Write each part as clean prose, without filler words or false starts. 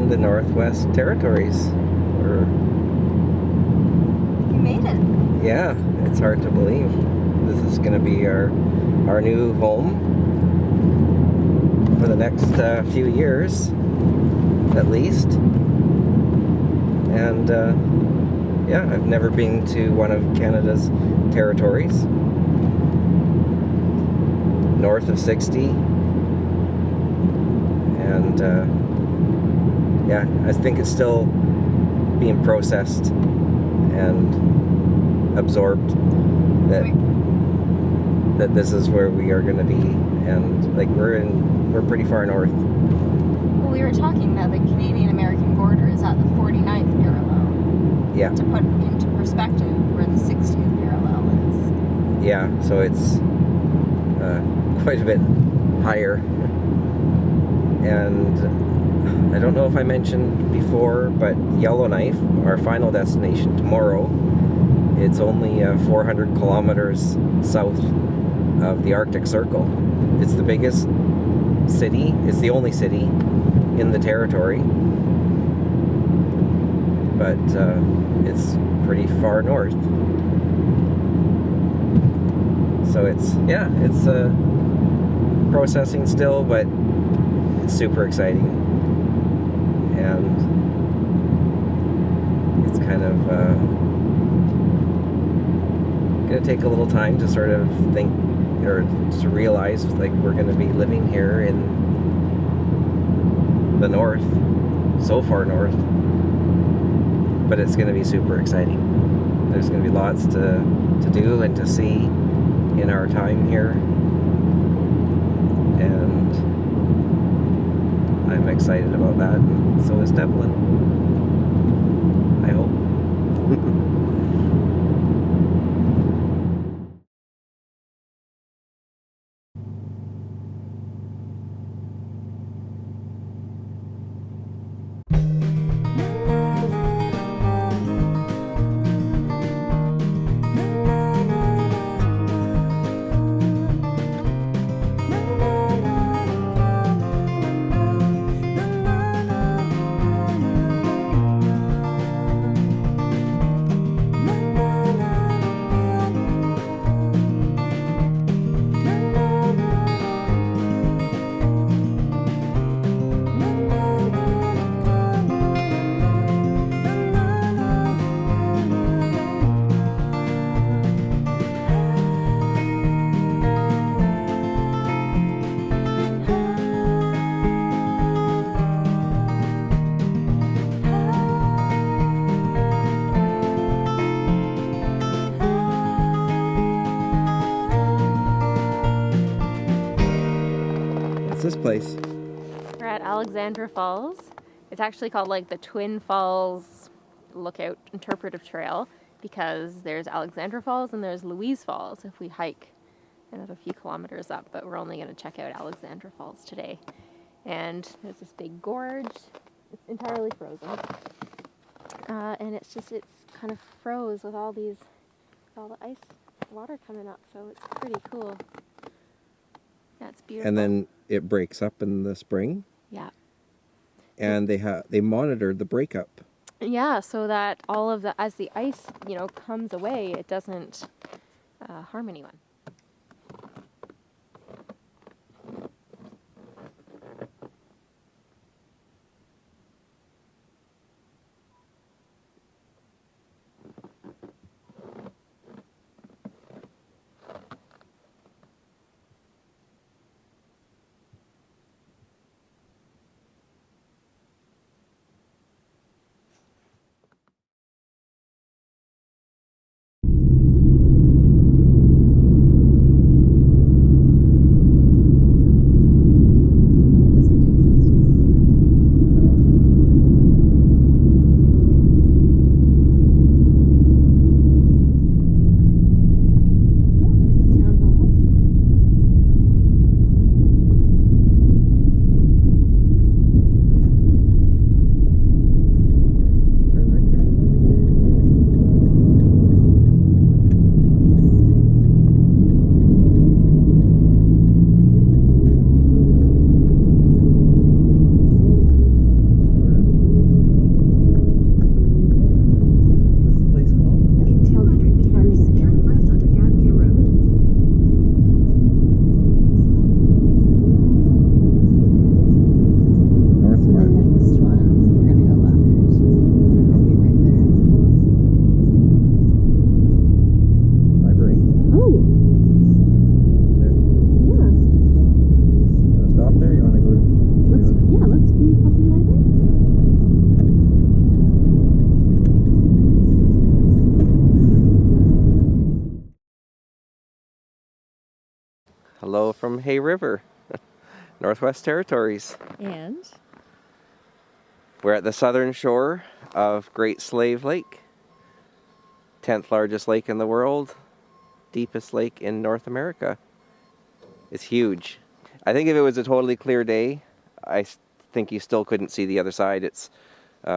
the Northwest Territories. You made it. Yeah, it's hard to believe. This is going to be our new home for the next few years, at least. And yeah, I've never been to one of Canada's territories. North of 60. And yeah, I think it's still being processed and absorbed that this is where we are going to be, and like we're pretty far north. Well, we were talking that the Canadian-American border is at the 49th parallel. Yeah. To put into perspective where the 60th parallel is. Yeah, so it's quite a bit higher. And I don't know if I mentioned before, but Yellowknife, our final destination tomorrow, it's only 400 kilometers south of the Arctic Circle. It's the biggest city, it's the only city in the territory, but it's pretty far north. So it's processing still, but it's super exciting. And it's kind of gonna take a little time to sort of think, or to realize like we're gonna be living here in the north, so far north, but it's gonna be super exciting. There's gonna be lots to do and to see in our time here, and I'm excited about that, and so is Devlin, I hope. This place? We're at Alexandra Falls. It's actually called like the Twin Falls Lookout Interpretive Trail because there's Alexandra Falls and there's Louise Falls if we hike another few kilometers up, but we're only going to check out Alexandra Falls today. And there's this big gorge. It's entirely frozen. And it's kind of froze with all the ice water coming up, so it's pretty cool. Yeah, it's beautiful. And then it breaks up in the spring. Yeah. And they monitored the breakup. Yeah, so that as the ice, comes away, it doesn't harm anyone. Hello from Hay River, Northwest Territories. And We're at the southern shore of Great Slave Lake, 10th largest lake in the world, deepest lake in North America. It's huge. I think if it was a totally clear day, I think you still couldn't see the other side.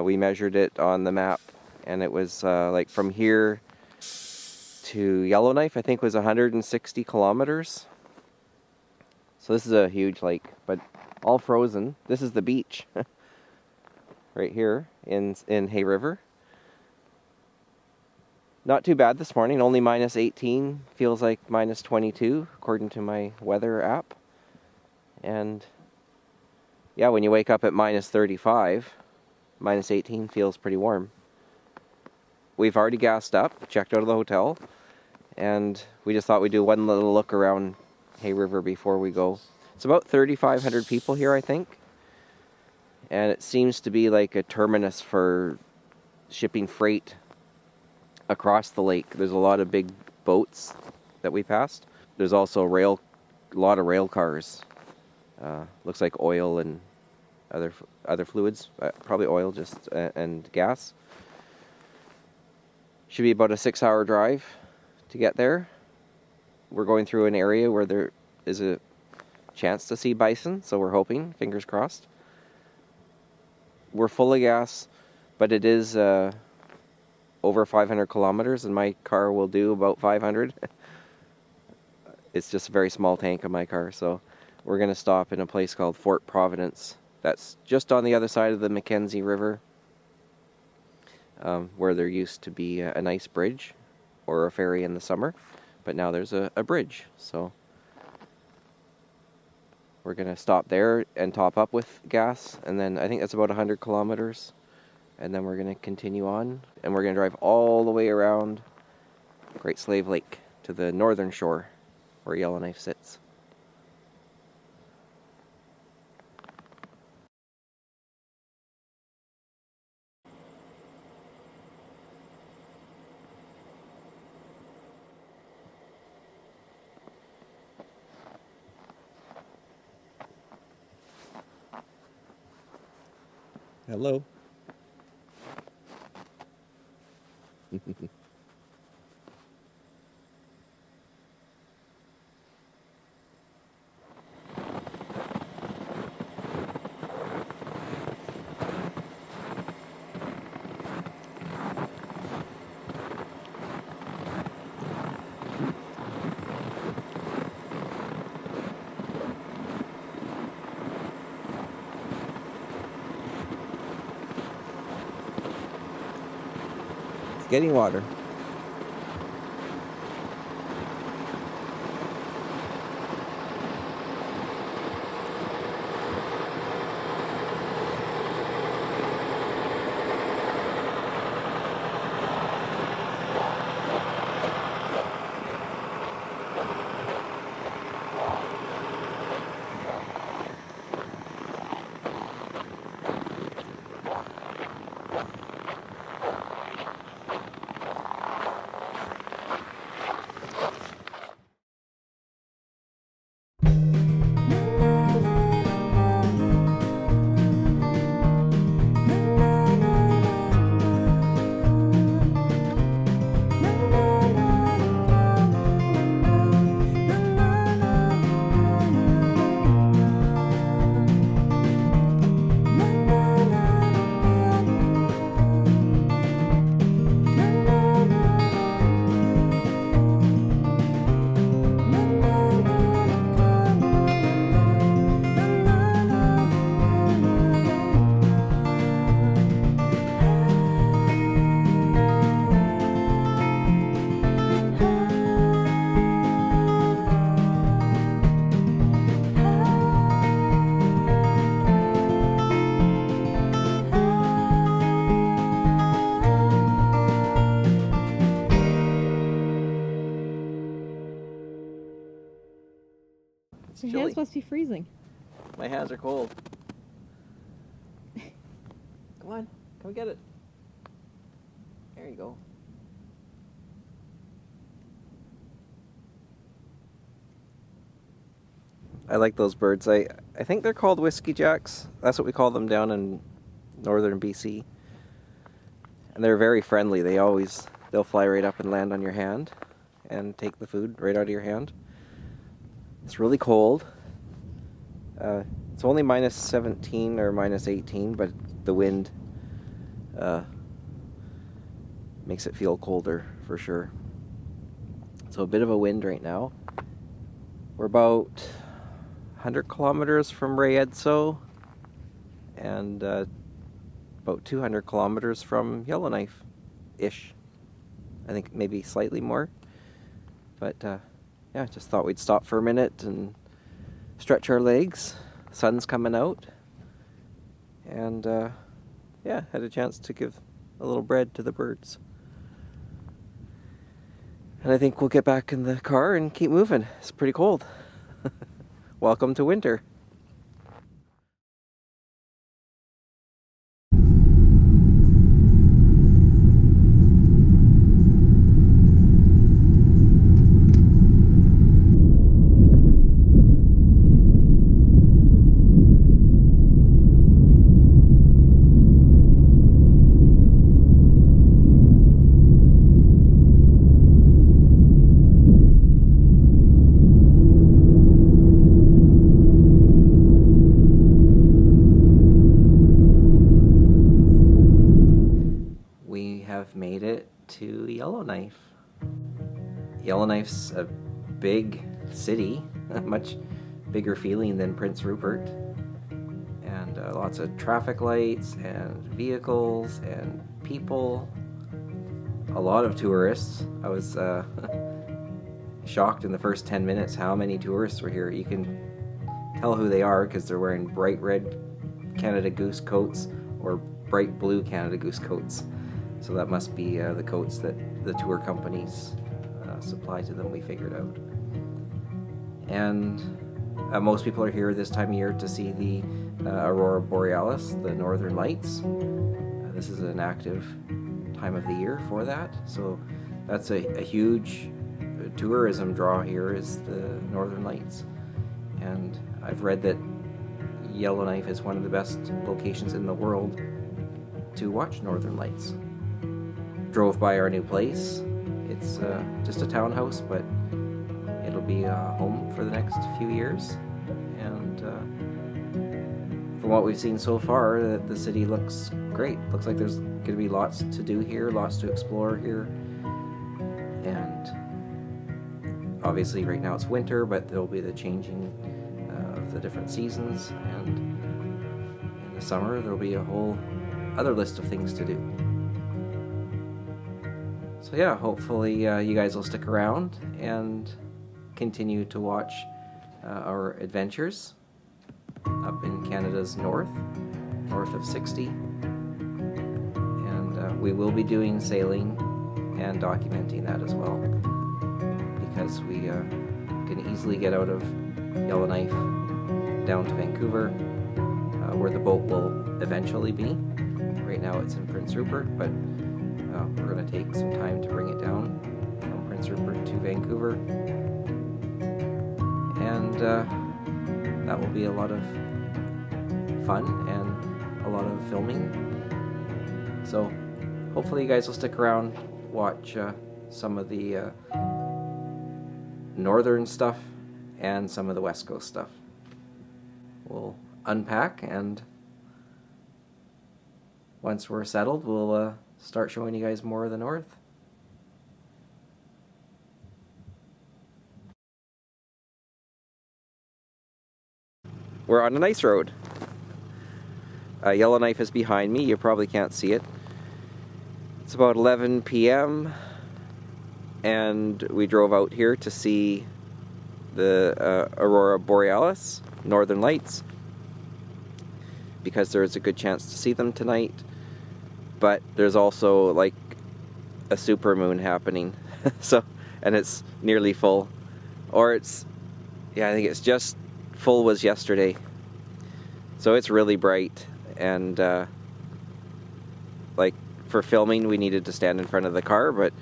We measured it on the map, and it was like from here to Yellowknife, I think was 160 kilometers. So this is a huge lake, but all frozen. This is the beach right here in Hay River. Not too bad this morning, only minus 18, feels like minus 22 according to my weather app. And yeah, when you wake up at minus 35, minus 18 feels pretty warm. We've already gassed up, checked out of the hotel, and we just thought we'd do one little look around Hay River before we go. It's about 3,500 people here, I think. And it seems to be like a terminus for shipping freight across the lake. There's a lot of big boats that we passed. There's also a lot of rail cars. Looks like oil and other fluids, probably oil and gas. Should be about a 6-hour drive to get there. We're going through an area where there is a chance to see bison, so we're hoping, fingers crossed. We're full of gas, but it is over 500 kilometers, and my car will do about 500. It's just a very small tank of my car, so we're going to stop in a place called Fort Providence. That's just on the other side of the Mackenzie River, where there used to be a nice bridge or a ferry in the summer, but now there's a bridge. So we're going to stop there and top up with gas, and then I think that's about 100 kilometers. And then we're going to continue on, and we're going to drive all the way around Great Slave Lake to the northern shore where Yellowknife sits. Hello. It's getting water. your chilly. hands must be freezing. My hands are cold. Come on, come get it. There you go. I like those birds. I think they're called whiskey jacks. That's what we call them down in northern BC. And they're very friendly. They'll fly right up and land on your hand and take the food right out of your hand. It's really cold. It's only minus 17 or minus 18, but the wind makes it feel colder for sure. So a bit of a wind right now. We're about 100 kilometers from Rayedso and about 200 kilometers from Yellowknife-ish. I think maybe slightly more. But yeah, just thought we'd stop for a minute and stretch our legs. Sun's coming out. And yeah, had a chance to give a little bread to the birds. And I think we'll get back in the car and keep moving. It's pretty cold. Welcome to winter. Have made it to Yellowknife. Yellowknife's a big city, a much bigger feeling than Prince Rupert, and lots of traffic lights and vehicles and people, a lot of tourists. I was shocked in the first 10 minutes how many tourists were here. You can tell who they are because they're wearing bright red Canada Goose coats or bright blue Canada Goose coats. So that must be the coats that the tour companies supply to them, we figured out. And most people are here this time of year to see the Aurora Borealis, the Northern Lights. This is an active time of the year for that. So that's a huge tourism draw here is the Northern Lights. And I've read that Yellowknife is one of the best locations in the world to watch Northern Lights. Drove by our new place. It's just a townhouse, but it'll be a home for the next few years. And from what we've seen so far, the city looks great. Looks like there's going to be lots to do here, lots to explore here. And obviously right now it's winter, but there'll be the changing of the different seasons. And in the summer, there'll be a whole other list of things to do. So yeah, hopefully you guys will stick around and continue to watch our adventures up in Canada's north of 60. And we will be doing sailing and documenting that as well, because we can easily get out of Yellowknife down to Vancouver, where the boat will eventually be. Right now it's in Prince Rupert, but we're going to take some time to bring it down from Prince Rupert to Vancouver. And that will be a lot of fun and a lot of filming. So hopefully you guys will stick around, watch some of the northern stuff and some of the West Coast stuff. We'll unpack, and once we're settled, we'll start showing you guys more of the north. We're on a nice road. Yellowknife is behind me. You probably can't see it. It's about 11 p.m. and we drove out here to see the Aurora Borealis, Northern Lights, because there's a good chance to see them tonight. But there's also like a supermoon happening. So, and it's nearly full. Or it's, yeah, I think it's just full was yesterday. So it's really bright, and like for filming we needed to stand in front of the car, but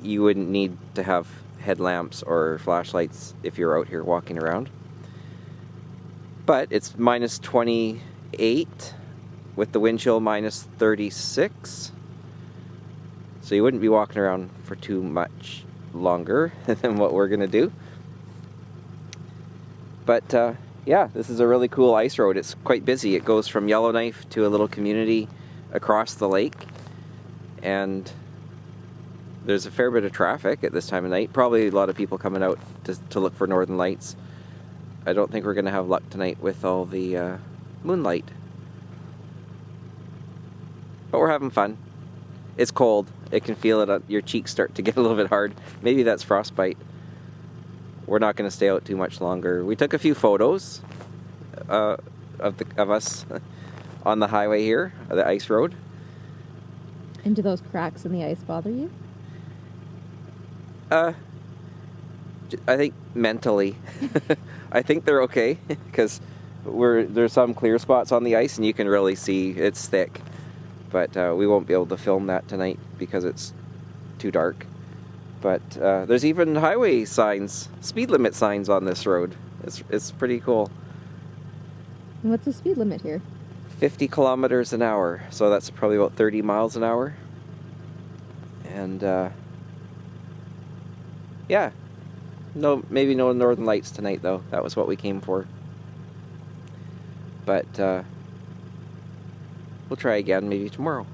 you wouldn't need to have headlamps or flashlights if you're out here walking around. But it's minus 28 with the wind chill minus 36. So you wouldn't be walking around for too much longer than what we're gonna do. But yeah, this is a really cool ice road. It's quite busy. It goes from Yellowknife to a little community across the lake, and there's a fair bit of traffic at this time of night. Probably a lot of people coming out to look for northern lights. I don't think we're going to have luck tonight with all the moonlight. But we're having fun. It's cold. It can feel it. Your cheeks start to get a little bit hard. Maybe that's frostbite. We're not going to stay out too much longer. We took a few photos of us on the highway here, the ice road. And do those cracks in the ice bother you? I think mentally. I think they're okay because there's some clear spots on the ice and you can really see it's thick. But we won't be able to film that tonight because it's too dark. But there's even highway signs, speed limit signs on this road. It's pretty cool. And what's the speed limit here? 50 kilometers an hour, so that's probably about 30 miles an hour. And yeah, maybe no northern lights tonight though. That was what we came for. But we'll try again maybe tomorrow.